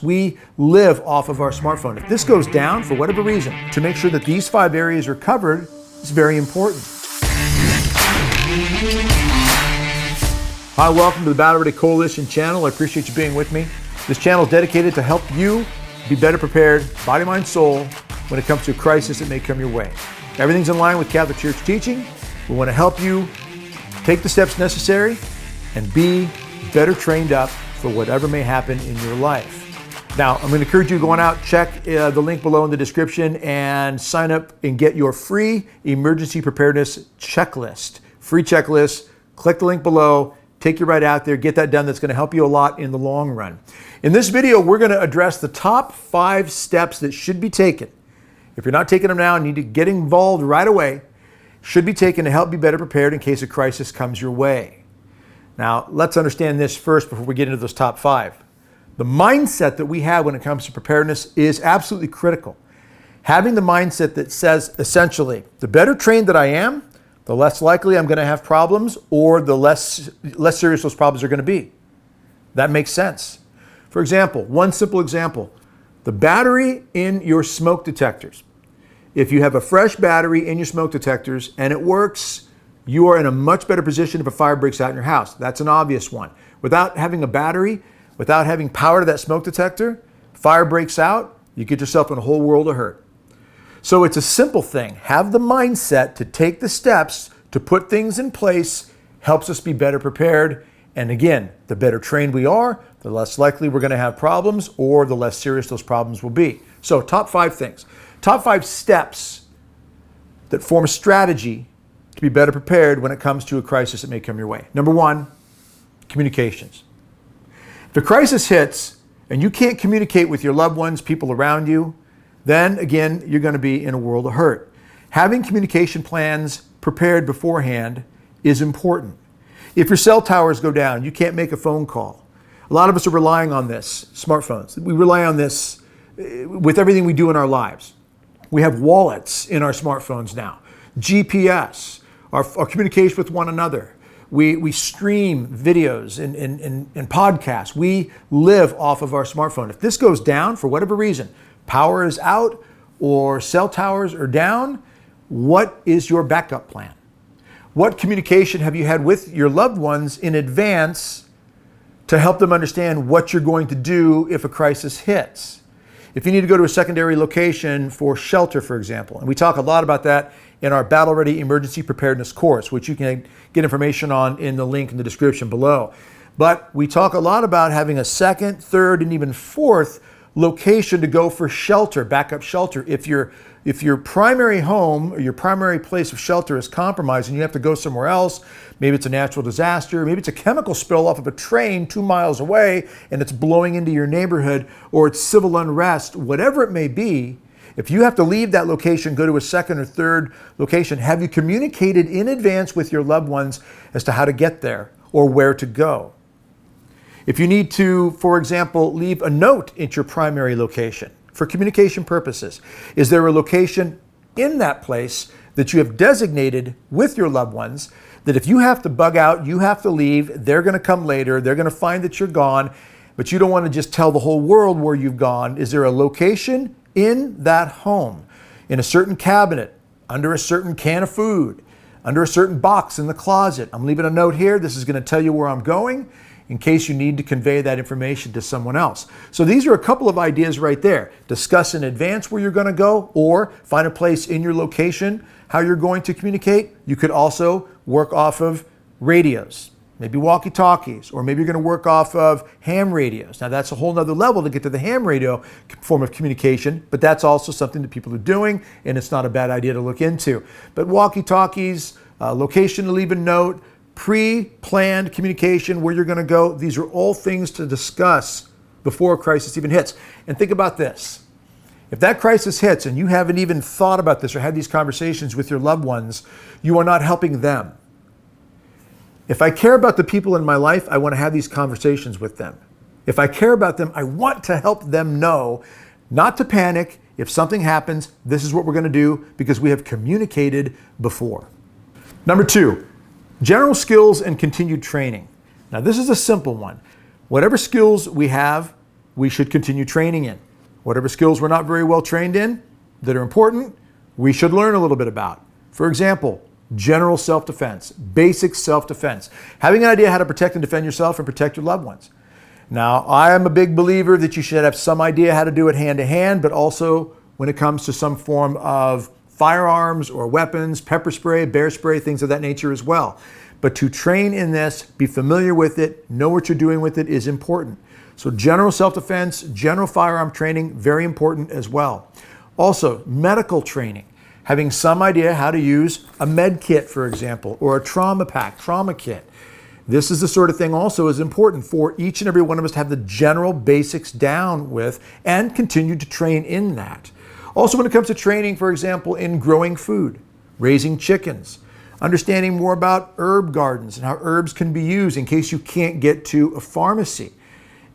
We live off of our smartphone. If this goes down for whatever reason, to make sure that these 5 areas are covered is very important. Hi, welcome to the Battle Ready Coalition channel. I appreciate you being with me. This channel is dedicated to help you be better prepared, body, mind, soul, when it comes to a crisis that may come your way. Everything's in line with Catholic Church teaching. We want to help you take the steps necessary and be better trained up for whatever may happen in your life. Now, I'm going to encourage you going out, check the link below in the description and sign up and get your free emergency preparedness checklist. Free checklist, click the link below, take you right out there, get that done. That's going to help you a lot in the long run. In this video, we're going to address the top 5 steps that should be taken. If you're not taking them now and need to get involved right away, should be taken to help be better prepared in case a crisis comes your way. Now, let's understand this first before we get into those top 5. The mindset that we have when it comes to preparedness is absolutely critical. Having the mindset that says, essentially, the better trained that I am, the less likely I'm going to have problems, or the less serious those problems are going to be. That makes sense. For example, one simple example, the battery in your smoke detectors. If you have a fresh battery in your smoke detectors and it works, you are in a much better position if a fire breaks out in your house. That's an obvious one. Without having a battery, without having power to that smoke detector, fire breaks out, you get yourself in a whole world of hurt. So it's a simple thing. Have the mindset to take the steps to put things in place, helps us be better prepared. And again, the better trained we are, the less likely we're going to have problems or the less serious those problems will be. So top 5 things. Top 5 steps that form a strategy to be better prepared when it comes to a crisis that may come your way. Number 1, communications. If a crisis hits and you can't communicate with your loved ones, people around you, then again, you're going to be in a world of hurt. Having communication plans prepared beforehand is important. If your cell towers go down, you can't make a phone call. A lot of us are relying on this, smartphones. We rely on this with everything we do in our lives. We have wallets in our smartphones now, GPS, our communication with one another. We stream videos and podcasts. We live off of our smartphone. If this goes down for whatever reason, power is out or cell towers are down, what is your backup plan? What communication have you had with your loved ones in advance to help them understand what you're going to do if a crisis hits? If you need to go to a secondary location for shelter, for example, and we talk a lot about that in our Battle Ready Emergency Preparedness course, which you can get information on in the link in the description below. But we talk a lot about having a second, third, and even fourth location to go for shelter, backup shelter. If your primary home or your primary place of shelter is compromised and you have to go somewhere else, maybe it's a natural disaster, maybe it's a chemical spill off of a train 2 miles away and it's blowing into your neighborhood, or it's civil unrest, whatever it may be, if you have to leave that location, go to a second or third location, have you communicated in advance with your loved ones as to how to get there or where to go? If you need to, for example, leave a note at your primary location for communication purposes, is there a location in that place that you have designated with your loved ones that if you have to bug out, you have to leave, they're going to come later, they're going to find that you're gone, but you don't want to just tell the whole world where you've gone? Is there a location in that home, in a certain cabinet, under a certain can of food, under a certain box in the closet? I'm leaving a note here. This is going to tell you where I'm going in case you need to convey that information to someone else. So these are a couple of ideas right there. Discuss in advance where you're going to go, or find a place in your location how you're going to communicate. You could also work off of radios, maybe walkie-talkies, or maybe you're going to work off of ham radios. Now that's a whole nother level to get to the ham radio form of communication, but that's also something that people are doing, and it's not a bad idea to look into. But walkie-talkies, location to leave a note, pre-planned communication, where you're going to go, these are all things to discuss before a crisis even hits. And think about this. If that crisis hits and you haven't even thought about this or had these conversations with your loved ones, you are not helping them. If I care about the people in my life, I want to have these conversations with them. If I care about them, I want to help them know not to panic. If something happens, this is what we're going to do because we have communicated before. Number 2, general skills and continued training. Now, this is a simple one. Whatever skills we have, we should continue training in. Whatever skills we're not very well trained in that are important, we should learn a little bit about. For example, general self-defense, basic self-defense, having an idea how to protect and defend yourself and protect your loved ones. Now, I am a big believer that you should have some idea how to do it hand to hand, but also when it comes to some form of firearms or weapons, pepper spray, bear spray, things of that nature as well. But to train in this, be familiar with it, know what you're doing with it is important. So general self-defense, general firearm training, very important as well. Also, medical training, having some idea how to use a med kit, for example, or a trauma pack, trauma kit. This is the sort of thing also is important for each and every one of us to have the general basics down with and continue to train in that. Also, when it comes to training, for example, in growing food, raising chickens, understanding more about herb gardens and how herbs can be used in case you can't get to a pharmacy.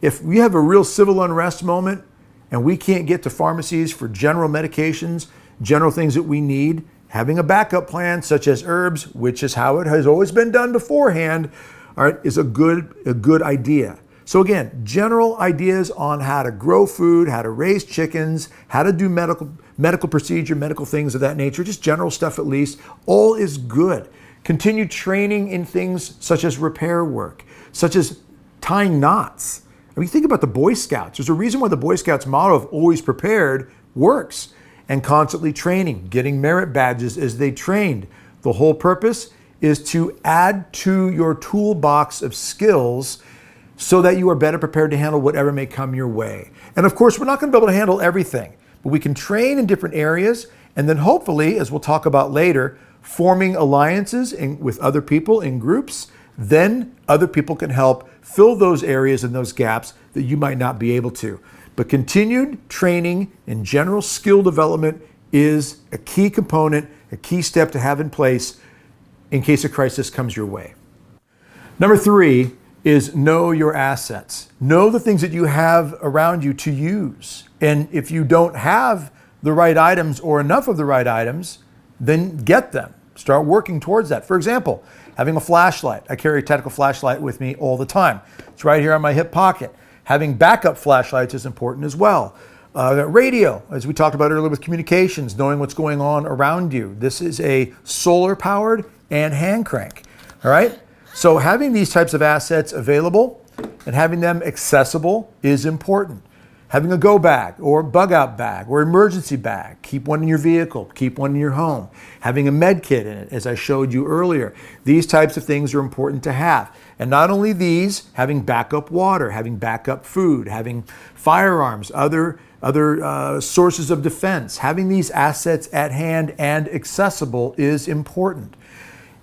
If we have a real civil unrest moment and we can't get to pharmacies for general medications, general things that we need, having a backup plan such as herbs, which is how it has always been done beforehand, all right, is a good idea. So again, general ideas on how to grow food, how to raise chickens, how to do medical procedure, medical things of that nature, just general stuff at least, all is good. Continue training in things such as repair work, such as tying knots. I mean, think about the Boy Scouts. There's a reason why the Boy Scouts motto of always prepared works, and constantly training, getting merit badges as they trained. The whole purpose is to add to your toolbox of skills so that you are better prepared to handle whatever may come your way. And of course, we're not going to be able to handle everything, but we can train in different areas, and then hopefully, as we'll talk about later, forming alliances with other people in groups. Then other people can help fill those areas and those gaps that you might not be able to. But continued training in general skill development is a key component, a key step to have in place in case a crisis comes your way. Number 3 is know your assets. Know the things that you have around you to use. And if you don't have the right items or enough of the right items, then get them. Start working towards that. For example, having a flashlight. I carry a tactical flashlight with me all the time. It's right here on my hip pocket. Having backup flashlights is important as well. Radio, as we talked about earlier with communications, knowing what's going on around you. This is a solar powered and hand crank. All right? So having these types of assets available and having them accessible is important. Having a go bag or bug out bag or emergency bag, keep one in your vehicle, keep one in your home. Having a med kit in it, as I showed you earlier. These types of things are important to have. And not only these, having backup water, having backup food, having firearms, other sources of defense, having these assets at hand and accessible is important.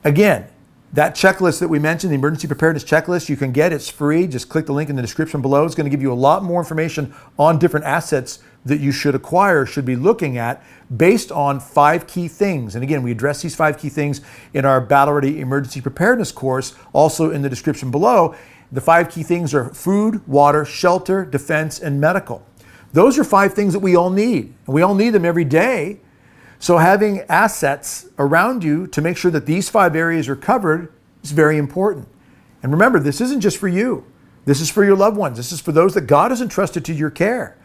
Again, that checklist that we mentioned, the emergency preparedness checklist, you can get, it's free. Just click the link in the description below. It's going to give you a lot more information on different assets that you should acquire, should be looking at based on 5 key things. And again, we address these 5 key things in our Battle Ready Emergency Preparedness course, also in the description below. The 5 key things are food, water, shelter, defense, and medical. Those are 5 things that we all need. And we all need them every day. So having assets around you to make sure that these 5 areas are covered is very important. And remember, this isn't just for you. This is for your loved ones. This is for those that God has entrusted to your care.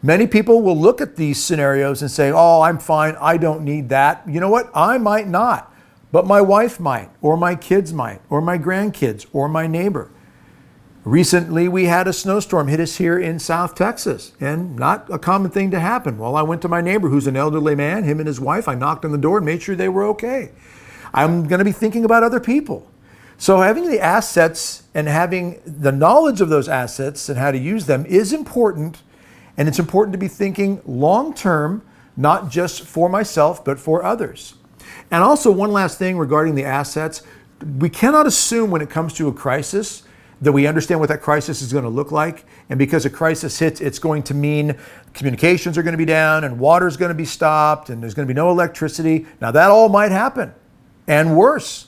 Many people will look at these scenarios and say, oh, I'm fine. I don't need that. You know what? I might not, but my wife might, or my kids might, or my grandkids, or my neighbor. Recently, we had a snowstorm hit us here in South Texas, and not a common thing to happen. Well, I went to my neighbor who's an elderly man, him and his wife. I knocked on the door and made sure they were okay. I'm going to be thinking about other people. So having the assets and having the knowledge of those assets and how to use them is important, and it's important to be thinking long-term, not just for myself, but for others. And also one last thing regarding the assets, we cannot assume when it comes to a crisis that we understand what that crisis is going to look like. And because a crisis hits, it's going to mean communications are going to be down and water is going to be stopped and there's going to be no electricity. Now that all might happen and worse,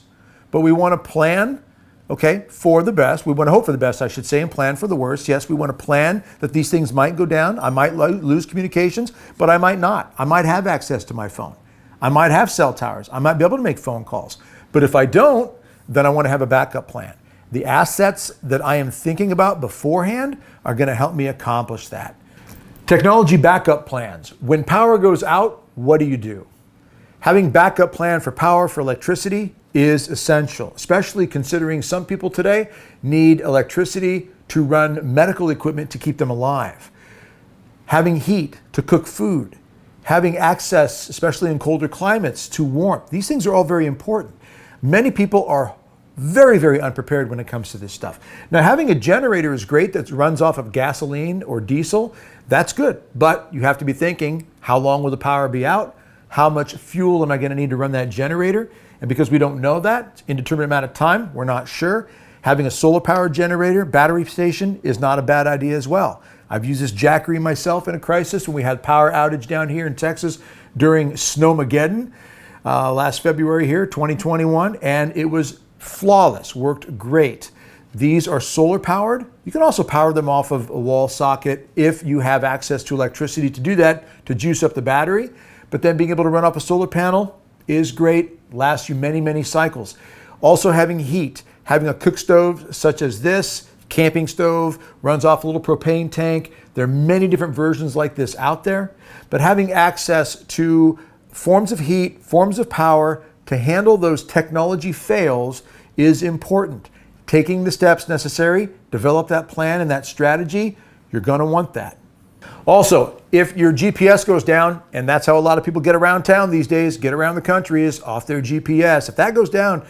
but we want to plan, okay, for the best. We want to hope for the best, I should say, and plan for the worst. Yes, we want to plan that these things might go down. I might lose communications, but I might not. I might have access to my phone. I might have cell towers. I might be able to make phone calls. But if I don't, then I want to have a backup plan. The assets that I am thinking about beforehand are going to help me accomplish that. Technology backup plans. When power goes out, what do you do? Having backup plan for power for electricity is essential, especially considering some people today need electricity to run medical equipment to keep them alive. Having heat to cook food, having access, especially in colder climates, to warmth. These things are all very important. Many people are very, very unprepared when it comes to this stuff. Now, having a generator is great that runs off of gasoline or diesel. That's good, but you have to be thinking, how long will the power be out? How much fuel am I going to need to run that generator? And because we don't know that, indeterminate amount of time, we're not sure. Having a solar power generator, battery station is not a bad idea as well. I've used this Jackery myself in a crisis when we had power outage down here in Texas during Snowmageddon last February here, 2021, and it was flawless, worked great. These are solar powered. You can also power them off of a wall socket if you have access to electricity to do that, to juice up the battery. But then being able to run off a solar panel is great, lasts you many, many cycles. Also having heat, having a cook stove such as this, camping stove, runs off a little propane tank. There are many different versions like this out there, but having access to forms of heat, forms of power to handle those technology fails is important. Taking the steps necessary, develop that plan and that strategy, you're gonna want that. Also, if your GPS goes down, and that's how a lot of people get around town these days, get around the country is off their GPS. If that goes down,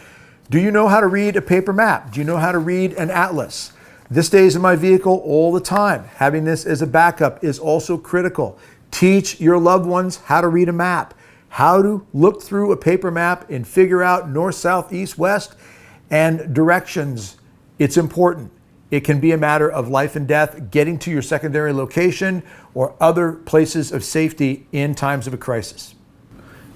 do you know how to read a paper map? Do you know how to read an atlas? This stays in my vehicle all the time. Having this as a backup is also critical. Teach your loved ones how to read a map, how to look through a paper map and figure out north, south, east, west, and directions. It's important. It can be a matter of life and death, getting to your secondary location or other places of safety in times of a crisis.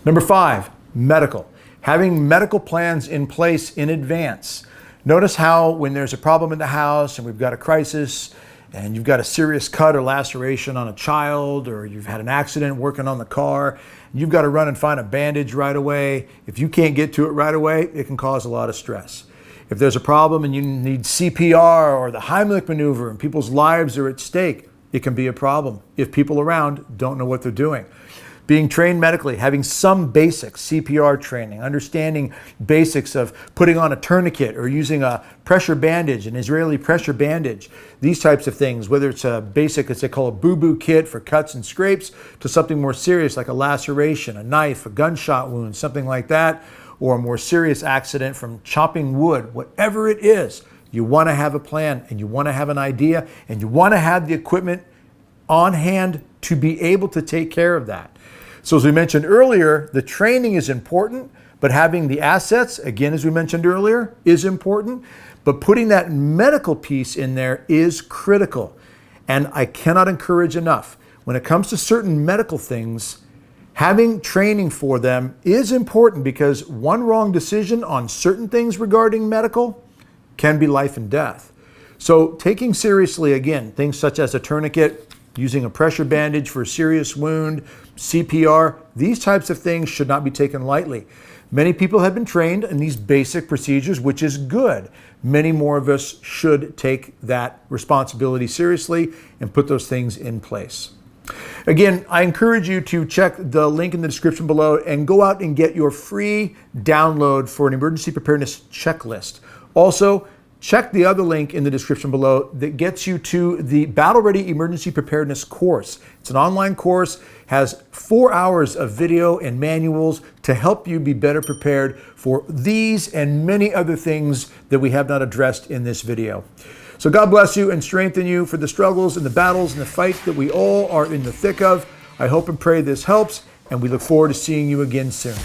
Number 5, medical. Having medical plans in place in advance. Notice how when there's a problem in the house and we've got a crisis and you've got a serious cut or laceration on a child, or you've had an accident working on the car, you've got to run and find a bandage right away. If you can't get to it right away, it can cause a lot of stress. If there's a problem and you need CPR or the Heimlich maneuver and people's lives are at stake, it can be a problem if people around don't know what they're doing. Being trained medically, having some basic CPR training, understanding basics of putting on a tourniquet or using a pressure bandage, an Israeli pressure bandage, these types of things, whether it's a basic, as they call a boo-boo kit for cuts and scrapes, to something more serious like a laceration, a knife, a gunshot wound, something like that, or a more serious accident from chopping wood. Whatever it is, you want to have a plan and you want to have an idea and you want to have the equipment on hand to be able to take care of that. So as we mentioned earlier, the training is important, but having the assets, again, as we mentioned earlier, is important. But putting that medical piece in there is critical. And I cannot encourage enough. When it comes to certain medical things, having training for them is important, because one wrong decision on certain things regarding medical can be life and death. So taking seriously, again, things such as a tourniquet, using a pressure bandage for a serious wound, CPR, these types of things should not be taken lightly. Many people have been trained in these basic procedures, which is good. Many more of us should take that responsibility seriously and put those things in place. Again, I encourage you to check the link in the description below and go out and get your free download for an emergency preparedness checklist. Also, check the other link in the description below that gets you to the Battle Ready Emergency Preparedness course. It's an online course, has 4 hours of video and manuals to help you be better prepared for these and many other things that we have not addressed in this video. So God bless you and strengthen you for the struggles and the battles and the fight that we all are in the thick of. I hope and pray this helps, and we look forward to seeing you again soon.